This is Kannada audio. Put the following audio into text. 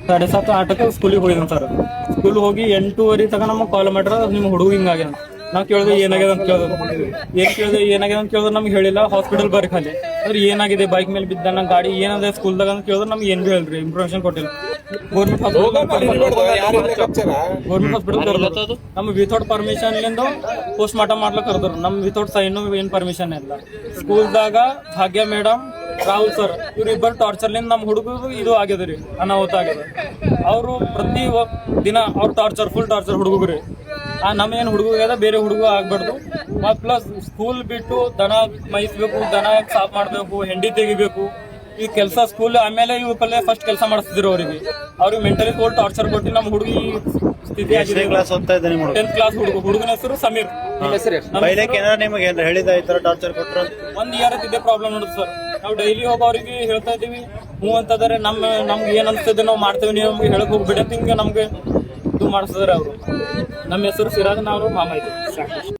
7:30 ಸ್ಕೂಲಿಗೆ ಹೋಗಿದ್ದಾನೆ ಸರ್. ಸ್ಕೂಲ್ ಹೋಗಿ 8:30 ತನಕ ನಮಗೆ ಕಾಲ್ ಮಾಡ್ರ ನಿಮ್ಮ ಹುಡುಗ ಹಿಂಗಾಗ್ಯಾನ. ನಾವು ಕೇಳಿದ್ರೆ ಏನಾಗ್ಯದ ಅಂತ ಏನಾಗ್ಯದ ಅಂತ ಕೇಳಿದ್ರೆ ನಮ್ಗೆ ಹೇಳಿಲ್ಲ. ಹಾಸ್ಪಿಟಲ್ ಬರ್ರಿ ಖಾಲಿ ಅಂದ್ರೆ ಏನಾಗಿದೆ, ಬೈಕ್ ಮೇಲೆ ಬಿದ್ದಾನ, ಗಾಡಿ ಏನಾಗಿದೆ ಸ್ಕೂಲ್ದಾಗ ಅಂತ ಕೇಳಿದ್ರೆ ನಮ್ಗೆ ಏನು ಹೇಳಿಲ್ರಿ, ಇನ್ಫಾರ್ಮೇಶನ್ ಕೊಟ್ಟಿಲ್ಲ. ಗೌರ್ಮೆಂಟ್ ಹಾಸ್ಪಿಟಲ್ ನಮ್ಗೆ ವಿತೌಟ್ ಪರ್ಮಿಷನ್ ಪೋಸ್ಟ್ ಮಾರ್ಟಮ್ ಮಾಡ್ಲಕ್ ಕರ್ದರು. ನಮ್ ವಿತೌಟ್ ಸೈನ್ ಏನ್ ಪರ್ಮಿಷನ್ ಇಲ್ಲ. ಸ್ಕೂಲ್ದಾಗ ಭಾಗ್ಯ ಮೇಡಮ್, ರಾಹುಲ್ ಸರ್ ಇವ್ರಿಬ್ಬರು ಟಾರ್ಚರ್ಲಿಂದ ನಮ್ ಹುಡುಗರು ಇದು ಆಗ್ಯದ ರೀ, ಅನಾಹುತ ಆಗ್ಯದ. ಅವರು ಪ್ರತಿ ದಿನ ಅವ್ರ ಟಾರ್ಚರ್, ಫುಲ್ ಟಾರ್ಚರ್ ಹುಡುಗರು. ನಮ್ಮ ಏನ್ ಹುಡುಗ ಆಗ್ಯದ ಬೇರೆ ಹುಡುಗ ಆಗ್ಬಾರ್ದು. ಮತ್ ಪ್ಲಸ್ ಸ್ಕೂಲ್ ಬಿಟ್ಟು ದನ ಮೈಸ್ಬೇಕು, ದನ ಸಾಫ್ ಮಾಡ್ಬೇಕು, ಹೆಂಡಿ ತೆಗಿಬೇಕು, ಈ ಕೆಲಸ ಸ್ಕೂಲ್ ಆಮೇಲೆ ಇವ್ ಪಲ್ಲೆ ಫಸ್ಟ್ ಕೆಲಸ ಮಾಡಿಸ್ತಿದ್ರು. ಅವ್ರಿಗೆ ಮೆಂಟಲಿ ತೋಲ್ ಟಾರ್ಚರ್ ಕೊಟ್ಟು ನಮ್ಮ ಹುಡುಗಿ ಸ್ಥಿತಿ ಆಗಿದೆ. 10th ಕ್ಲಾಸ್ ಹುಡುಗನ ಹೆಸರು ಸಮೀರ್. ಒಂದ್ ಇಯರ್ ಇದೇ ಪ್ರಾಬ್ಲಮ್ ನೋಡುದು ಸರ್. ನಾವು ಡೈಲಿ ಹೋಗಿ ಅವ್ರಿಗೆ ಹೇಳ್ತಾ ಇದೀವಿ, ಹ್ಞೂ ಅಂತಂದ್ರೆ ನಮ್ಗೆ ಏನ್ ಅನ್ಸ್ತದೆ ನಾವು ಮಾಡ್ತೇವೆ, ನೀವು ನಮ್ಗೆ ಹೇಳಕ್ ಹೋಗ್ಬಿಡತ್ತೆ, ಹಿಂಗೆ ನಮ್ಗೆ ಇದು ಮಾಡಿಸಿದ್ರೆ ಅವರು. ನಮ್ಮ ಹೆಸರು ಸಿರಾಜ್, ನಾವು ಮಾಮ ಇದ್ದೀವಿ.